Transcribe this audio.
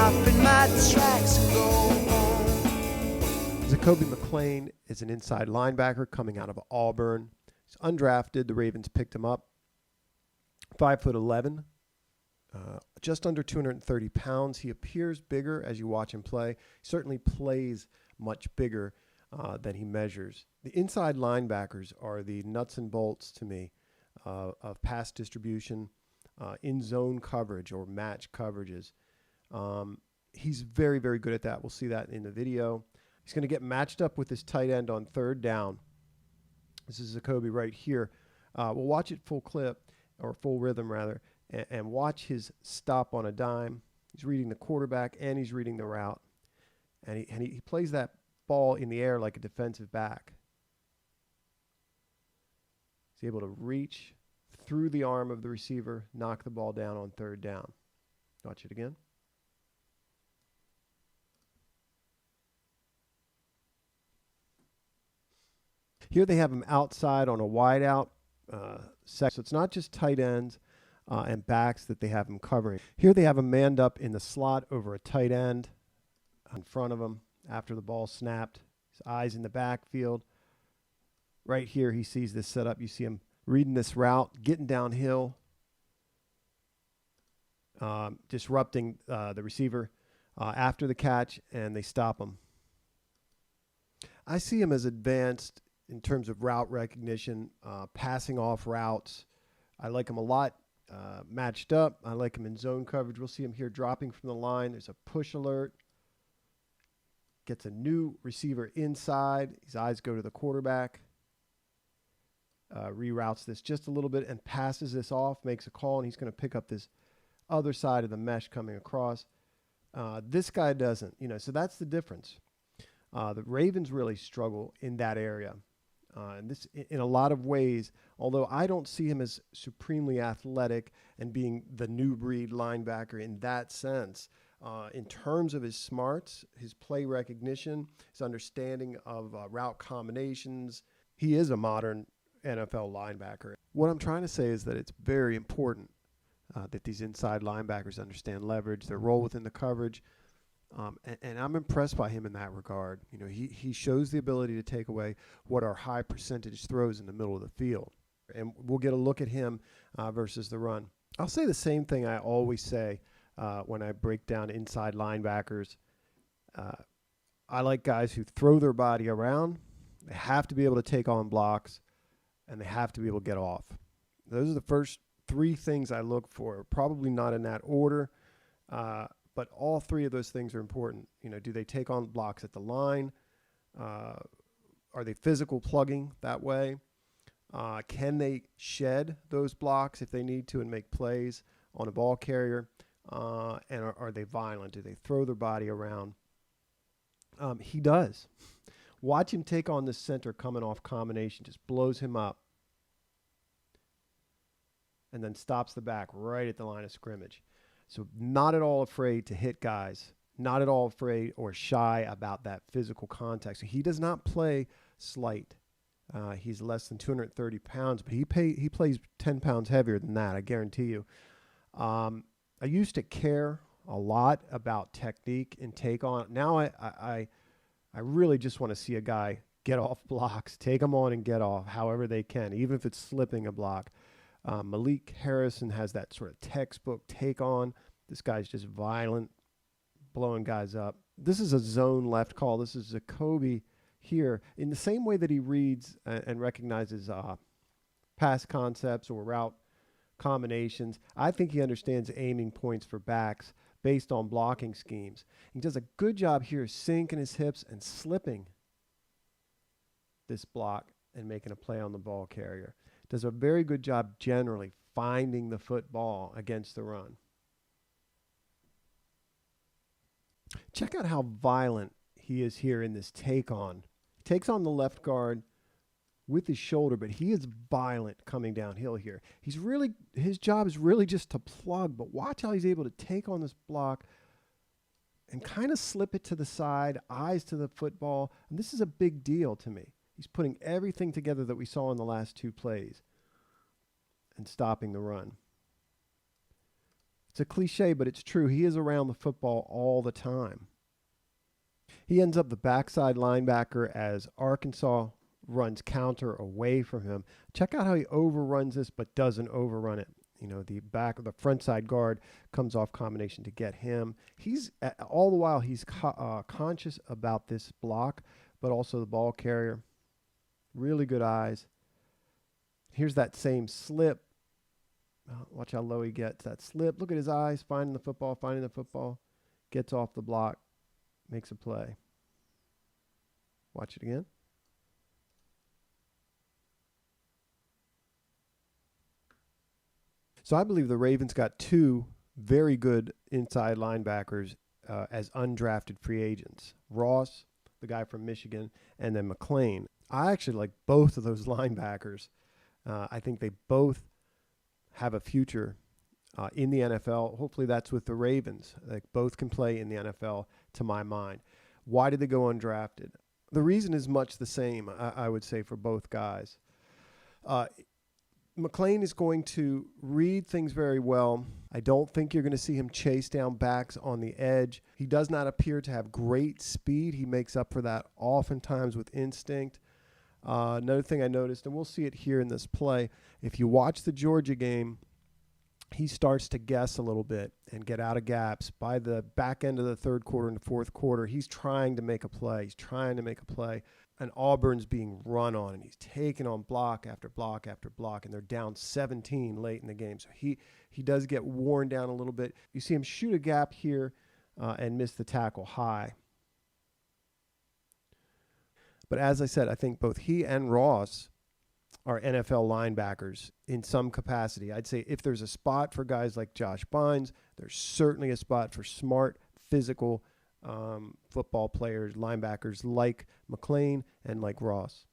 stop in my tracks and go home. Zakoby McClain is an inside linebacker coming out of Auburn. He's undrafted. The Ravens picked him up. 5'11", just under 230 pounds. He appears bigger as you watch him play. He certainly plays much bigger than he measures. The inside linebackers are the nuts and bolts to me of pass distribution, in zone coverage or match coverages. He's very, very good at that. We'll see that in the video. He's going to get matched up with his tight end on third down. This is Zakoby right here. We'll watch it full clip, or full rhythm rather, and watch his stop on a dime. He's reading the quarterback and he's reading the route. And he plays that ball in the air like a defensive back. He's able to reach through the arm of the receiver, knock the ball down on third down. Watch it again. Here they have him outside on a wide out so it's not just tight ends and backs that they have him covering. Here they have him manned up in the slot over a tight end in front of him after the ball snapped. His eyes in the backfield. Right here he sees this setup. You see him reading this route, getting downhill, disrupting the receiver after the catch, and they stop him. I see him as advanced in terms of route recognition, passing off routes. I like him a lot matched up. I like him in zone coverage. We'll see him here dropping from the line. There's a push alert. Gets a new receiver inside. His eyes go to the quarterback. Reroutes this just a little bit and passes this off, makes a call, and he's going to pick up this other side of the mesh coming across. This guy doesn't, so that's the difference. The Ravens really struggle in that area. And this, in a lot of ways, although I don't see him as supremely athletic and being the new breed linebacker in that sense, in terms of his smarts, his play recognition, his understanding of route combinations, he is a modern NFL linebacker. What I'm trying to say is that it's very important that these inside linebackers understand leverage, their role within the coverage, and I'm impressed by him in that regard. He shows the ability to take away what are high percentage throws in the middle of the field. And we'll get a look at him versus the run. I'll say the same thing I always say when I break down inside linebackers. I like guys who throw their body around. They have to be able to take on blocks, and they have to be able to get off. Those are the first three things I look for, probably not in that order. But all three of those things are important. Do they take on blocks at the line? Are they physical plugging that way? Can they shed those blocks if they need to and make plays on a ball carrier? And are they violent? Do they throw their body around? He does. Watch him take on the center coming off combination. Just blows him up. And then stops the back right at the line of scrimmage. So not at all afraid to hit guys, not at all afraid or shy about that physical contact. So he does not play slight. He's less than 230 pounds, but he plays 10 pounds heavier than that, I guarantee you. I used to care a lot about technique and take on. Now I really just want to see a guy get off blocks, take them on and get off however they can, even if it's slipping a block. Malik Harrison has that sort of textbook take on. This guy's just violent, blowing guys up. This is a zone left call. This is Zakoby here. In the same way that he reads and recognizes pass concepts or route combinations, I think he understands aiming points for backs based on blocking schemes. He does a good job here sinking his hips and slipping this block and making a play on the ball carrier. Does a very good job generally finding the football against the run. Check out how violent he is here in this take on. He takes on the left guard with his shoulder, but he is violent coming downhill here. His job is really just to plug, but watch how he's able to take on this block and kind of slip it to the side, eyes to the football. And this is a big deal to me. He's putting everything together that we saw in the last two plays and stopping the run. It's a cliche, but it's true. He is around the football all the time. He ends up the backside linebacker as Arkansas runs counter away from him. Check out how he overruns this but doesn't overrun it. The front side guard comes off combination to get him. He's all the while he's conscious about this block, but also the ball carrier. Really good eyes. Here's that same slip. Watch how low he gets that slip. Look at his eyes, finding the football, gets off the block, makes a play. Watch it again. So I believe the Ravens got two very good inside linebackers as undrafted free agents. Ross, the guy from Michigan, and then McClain. I actually like both of those linebackers. I think they both have a future in the NFL. Hopefully that's with the Ravens. Like both can play in the NFL, to my mind. Why did they go undrafted? The reason is much the same, I would say, for both guys. McClain is going to read things very well. I don't think you're going to see him chase down backs on the edge. He does not appear to have great speed. He makes up for that oftentimes with instinct. Another thing I noticed, and we'll see it here in this play, if you watch the Georgia game, he starts to guess a little bit and get out of gaps. By the back end of the third quarter and the fourth quarter, he's trying to make a play. And Auburn's being run on, and he's taking on block after block after block, and they're down 17 late in the game. So he does get worn down a little bit. You see him shoot a gap here and miss the tackle high. But as I said, I think both he and Ross are NFL linebackers in some capacity. I'd say if there's a spot for guys like Josh Bynes, there's certainly a spot for smart, physical football players, linebackers like McClain and like Ross.